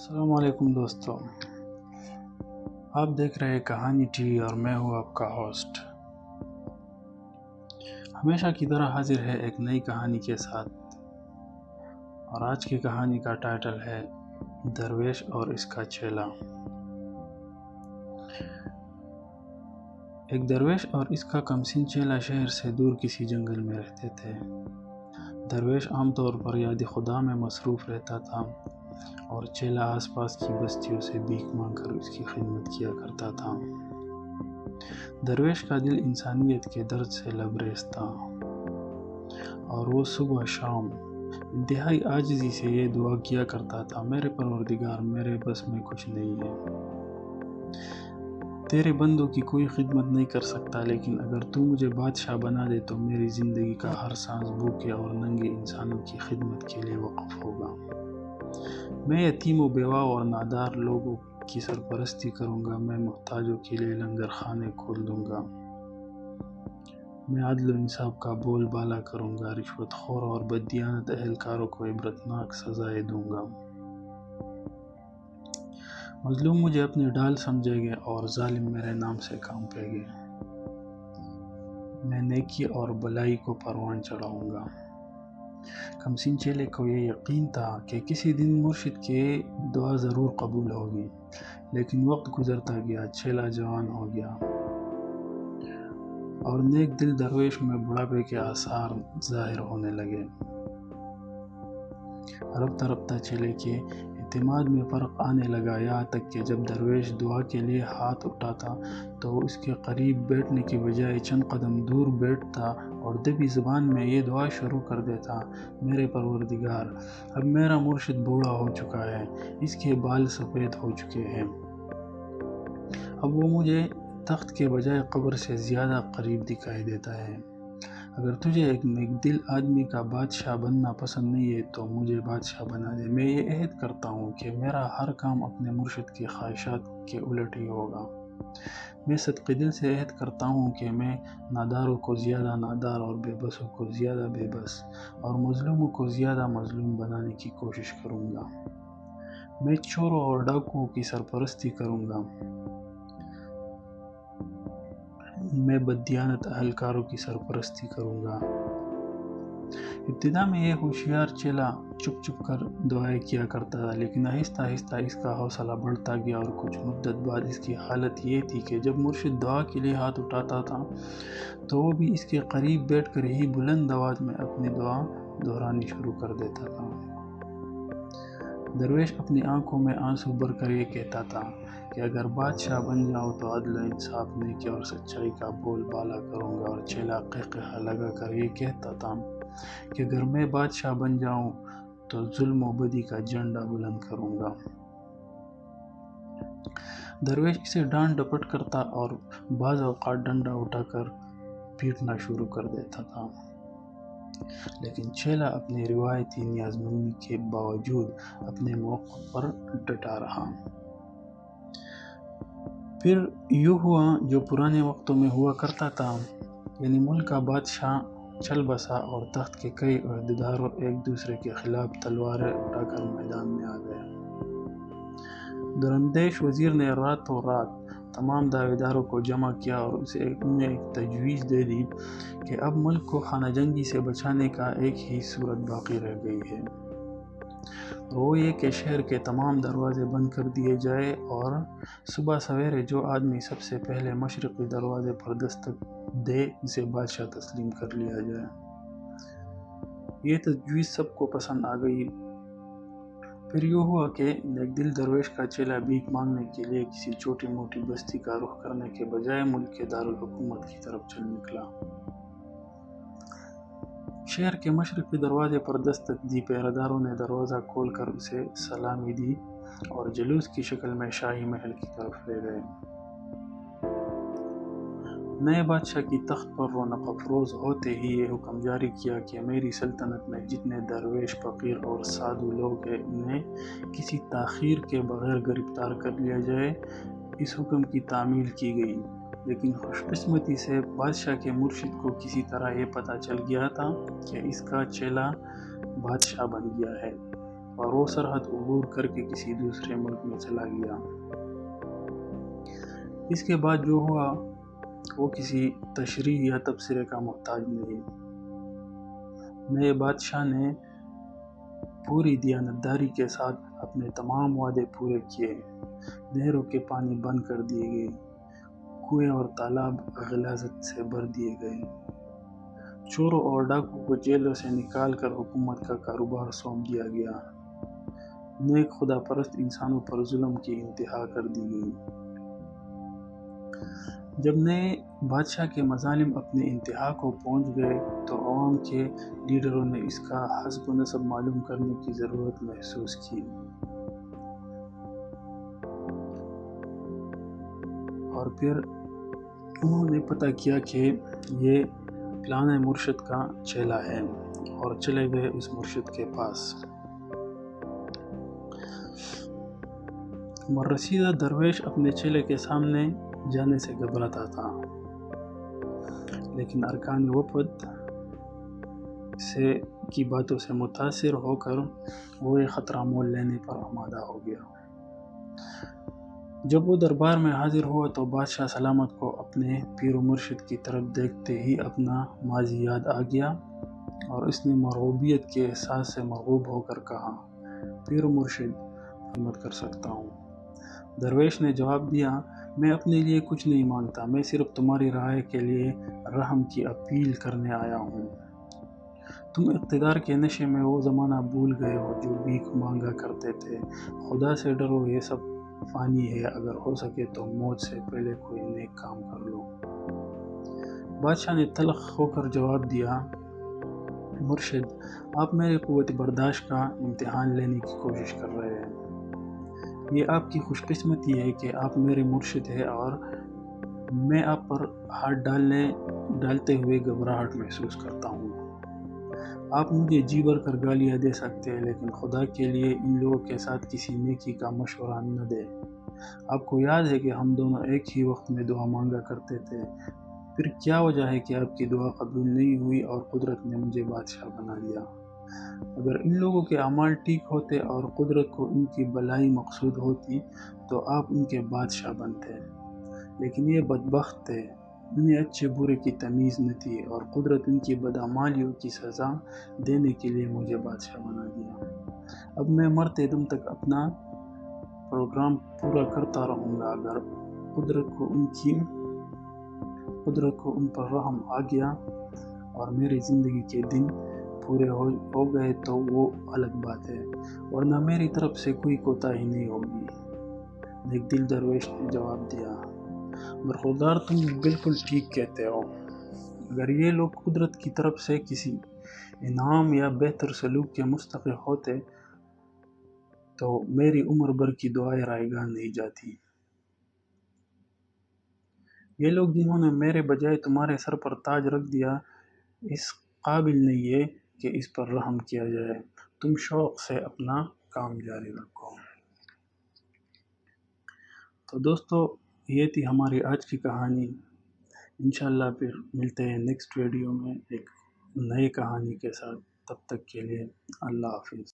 السلام علیکم دوستوں، آپ دیکھ رہے کہانی ٹی وی اور میں ہوں آپ کا ہوسٹ۔ ہمیشہ کی طرح حاضر ہے ایک نئی کہانی کے ساتھ، اور آج کی کہانی کا ٹائٹل ہے درویش اور اس کا چیلا۔ ایک درویش اور اس کا کمسن چیلا شہر سے دور کسی جنگل میں رہتے تھے۔ درویش عام طور پر یاد خدا میں مصروف رہتا تھا اور چیلا آس پاس کی بستیوں سے بھیک مانگ کر اس کی خدمت کیا کرتا تھا۔ درویش کا دل انسانیت کے درد سے لبریز تھا، اور وہ صبح شام انتہائی عاجزی سے یہ دعا کیا کرتا تھا: میرے پروردگار، میرے بس میں کچھ نہیں ہے۔ تیرے بندوں کی کوئی خدمت نہیں کر سکتا، لیکن اگر تو مجھے بادشاہ بنا دے تو میری زندگی کا ہر سانس بھوکے اور ننگے انسانوں کی خدمت کے لیے وقف ہوگا۔ میں یتیم و بیوہ اور نادار لوگوں کی سرپرستی کروں گا، میں محتاجوں کے لیے لنگر خانے کھول دوں گا، میں عدل و انصاف کا بول بالا کروں گا، رشوت خور اور بددیانت اہلکاروں کو عبرتناک سزائیں دوں گا۔ مظلوم مجھے اپنی ڈھال سمجھیں گے اور ظالم میرے نام سے کانپیں گے۔ میں نیکی اور بلائی کو پروان چڑھاؤں گا۔ کمسن چیلے کو یہ یقین تھا کہ کسی دن مرشد کی دعا ضرور قبول ہوگی، لیکن وقت گزرتا گیا، چیلا جوان ہو گیا اور نیک دل درویش میں بڑھاپے کے آثار ظاہر ہونے لگے۔ رفتہ رفتہ چیلے کے اعتماد میں فرق آنے لگا، یہاں تک کہ جب درویش دعا کے لیے ہاتھ اٹھاتا تو اس کے قریب بیٹھنے کی بجائے چند قدم دور بیٹھتا اور دبی زبان میں یہ دعا شروع کر دیتا: میرے پروردگار، اب میرا مرشد بوڑھا ہو چکا ہے، اس کے بال سفید ہو چکے ہیں، اب وہ مجھے تخت کے بجائے قبر سے زیادہ قریب دکھائی دیتا ہے۔ اگر تجھے ایک نیک دل آدمی کا بادشاہ بننا پسند نہیں ہے تو مجھے بادشاہ بنا دے۔ میں یہ عہد کرتا ہوں کہ میرا ہر کام اپنے مرشد کی خواہشات کے الٹ ہی ہوگا۔ میں صدقے دل سے عہد کرتا ہوں کہ میں ناداروں کو زیادہ نادار اور بے بسوں کو زیادہ بے بس اور مظلوموں کو زیادہ مظلوم بنانے کی کوشش کروں گا۔ میں چوروں اور ڈاکوؤں کی سرپرستی کروں گا، میں بددیانت اہلکاروں کی سرپرستی کروں گا۔ ابتدا میں یہ ہوشیار چیلا چپ چپ کر دعائیں کیا کرتا تھا، لیکن آہستہ آہستہ اس کا حوصلہ بڑھتا گیا، اور کچھ مدت بعد اس کی حالت یہ تھی کہ جب مرشد دعا کے لیے ہاتھ اٹھاتا تھا تو وہ بھی اس کے قریب بیٹھ کر ہی بلند آواز میں اپنی دعا دہرانی شروع کر دیتا تھا۔ درویش اپنی آنکھوں میں آنسو بھر کر یہ کہتا تھا کہ اگر بادشاہ بن جاؤں تو عدل و انصاف، نیکی اور سچائی کا بول بالا کروں گا، اور چیلا قہقہہ لگا کر یہ کہتا تھا کہ اگر میں بادشاہ بن جاؤں تو ظلم و بدی کا جھنڈا بلند کروں گا۔ درویش اسے ڈانٹ ڈپٹ کرتا اور بعض اوقات ڈنڈا اٹھا کر پیٹنا شروع کر دیتا تھا، لیکن چیلا اپنی روایتی نیازمندی کے باوجود اپنے موقف پر ڈٹا رہا۔ پھر یوں ہوا جو پرانے وقتوں میں ہوا کرتا تھا، یعنی ملک کا بادشاہ چل بسا اور تخت کے کئی عہدیدار ایک دوسرے کے خلاف تلواریں اٹھا کر میدان میں آ گئے۔ دراندیش وزیر نے راتوں رات تمام دعویداروں کو جمع کیا اور انہیں ایک تجویز دے دی کہ اب ملک کو خانہ جنگی سے بچانے کا ایک ہی صورت باقی رہ گئی ہے، اور وہ یہ کہ شہر کے تمام دروازے بند کر دیے جائے اور صبح سویرے جو آدمی سب سے پہلے مشرقی دروازے پر دستک دے اسے بادشاہ تسلیم کر لیا جائے۔ یہ تجویز سب کو پسند آ گئی۔ پھر یوں ہوا کہ نیک دل درویش کا چیلا بھیک مانگنے کے لیے کسی چھوٹی موٹی بستی کا رخ کرنے کے بجائے ملک کے دارالحکومت کی طرف چل نکلا۔ شہر کے مشرقی دروازے پر دستک دی، پہرہ داروں نے دروازہ کھول کر اسے سلامی دی اور جلوس کی شکل میں شاہی محل کی طرف لے گئے۔ نئے بادشاہ کی تخت پر رونق افروز ہوتے ہی یہ حکم جاری کیا کہ میری سلطنت میں جتنے درویش، فقیر اور سادھو لوگ ہیں انہیں کسی تاخیر کے بغیر گرفتار کر لیا جائے۔ اس حکم کی تعمیل کی گئی، لیکن خوش قسمتی سے بادشاہ کے مرشد کو کسی طرح یہ پتہ چل گیا تھا کہ اس کا چیلا بادشاہ بن گیا ہے، اور وہ سرحد عبور کر کے کسی دوسرے ملک میں چلا گیا۔ اس کے بعد جو ہوا وہ کسی تشریح یا تبصرے کا محتاج نہیں۔ نئے بادشاہ نے پوری دیانتداری کے ساتھ اپنے تمام وعدے پورے کیے، نہروں کے پانی بند کر دیے گئے، کنویں اور تالاب غلاظت سے بھر دیے گئے، چوروں اور ڈاکو کو جیلوں سے نکال کر حکومت کا کاروبار سونپ دیا گیا، نیک خدا پرست انسانوں پر ظلم کی انتہا کر دی گئی۔ جب نئے بادشاہ کے مظالم اپنے انتہا کو پہنچ گئے تو عوام کے لیڈروں نے اس کا حسب و نسب معلوم کرنے کی ضرورت محسوس کی، اور پھر انہوں نے پتہ کیا کہ یہ فلاں مرشد کا چیلا ہے، اور چلے گئے اس مرشد کے پاس۔ بررسیدہ درویش اپنے چیلے کے سامنے جانے سے گھبراتا تھا، لیکن ارکان وفد کی باتوں سے متاثر ہو کر وہ یہ خطرہ مول لینے پر آمادہ ہو گیا۔ جب وہ دربار میں حاضر ہوا تو بادشاہ سلامت کو اپنے پیر و مرشد کی طرف دیکھتے ہی اپنا ماضی یاد آ گیا، اور اس نے مرغوبیت کے احساس سے مرغوب ہو کر کہا، پیر و مرشد، خدمت کر سکتا ہوں۔ درویش نے جواب دیا، میں اپنے لیے کچھ نہیں مانگتا، میں صرف تمہاری رعایا کے لیے رحم کی اپیل کرنے آیا ہوں۔ تم اقتدار کے نشے میں وہ زمانہ بھول گئے ہو جو بھیک مانگا کرتے تھے، خدا سے ڈرو، یہ سب فانی ہے، اگر ہو سکے تو موت سے پہلے کوئی نیک کام کر لو۔ بادشاہ نے تلخ ہو کر جواب دیا، مرشد، آپ میرے قوت برداشت کا امتحان لینے کی کوشش کر رہے ہیں۔ یہ آپ کی خوش قسمتی ہے کہ آپ میرے مرشد ہیں، اور میں آپ پر ہاتھ ڈالتے ہوئے گھبراہٹ محسوس کرتا ہوں۔ آپ مجھے جی بھر کر گالیاں دے سکتے ہیں، لیکن خدا کے لیے ان لوگوں کے ساتھ کسی نیکی کا مشورہ نہ دیں۔ آپ کو یاد ہے کہ ہم دونوں ایک ہی وقت میں دعا مانگا کرتے تھے، پھر کیا وجہ ہے کہ آپ کی دعا قبول نہیں ہوئی اور قدرت نے مجھے بادشاہ بنا دیا؟ اگر ان لوگوں کے اعمال ٹھیک ہوتے اور قدرت کو ان کی بھلائی مقصود ہوتی تو آپ ان کے بادشاہ بنتے، لیکن یہ بدبخت تھے، انہیں اچھے برے کی تمیز نہ تھی، اور قدرت ان کی بدعمالیوں کی سزا دینے کے لیے مجھے بادشاہ بنا دیا۔ اب میں مرتے دم تک اپنا پروگرام پورا کرتا رہوں گا۔ اگر قدرت کو ان پر رحم آ گیا اور میری زندگی کے دن پورے ہو گئے تو وہ الگ بات ہے، ورنہ میری طرف سے کوئی کوتاہی نہیں ہوگی۔ نیک دل درویش نے جواب دیا، برخوردار، تم بالکل ٹھیک کہتے ہو۔ اگر یہ لوگ قدرت کی طرف سے کسی انعام یا بہتر سلوک کے مستحق ہوتے تو میری عمر بھر کی دعائیں رائے گاہ نہیں جاتی۔ یہ لوگ جنہوں نے میرے بجائے تمہارے سر پر تاج رکھ دیا، اس قابل نہیں ہے کہ اس پر رحم کیا جائے۔ تم شوق سے اپنا کام جاری رکھو۔ تو دوستو، یہ تھی ہماری آج کی کہانی۔ انشاءاللہ پھر ملتے ہیں نیکسٹ ویڈیو میں ایک نئی کہانی کے ساتھ۔ تب تک کے لیے اللہ حافظ۔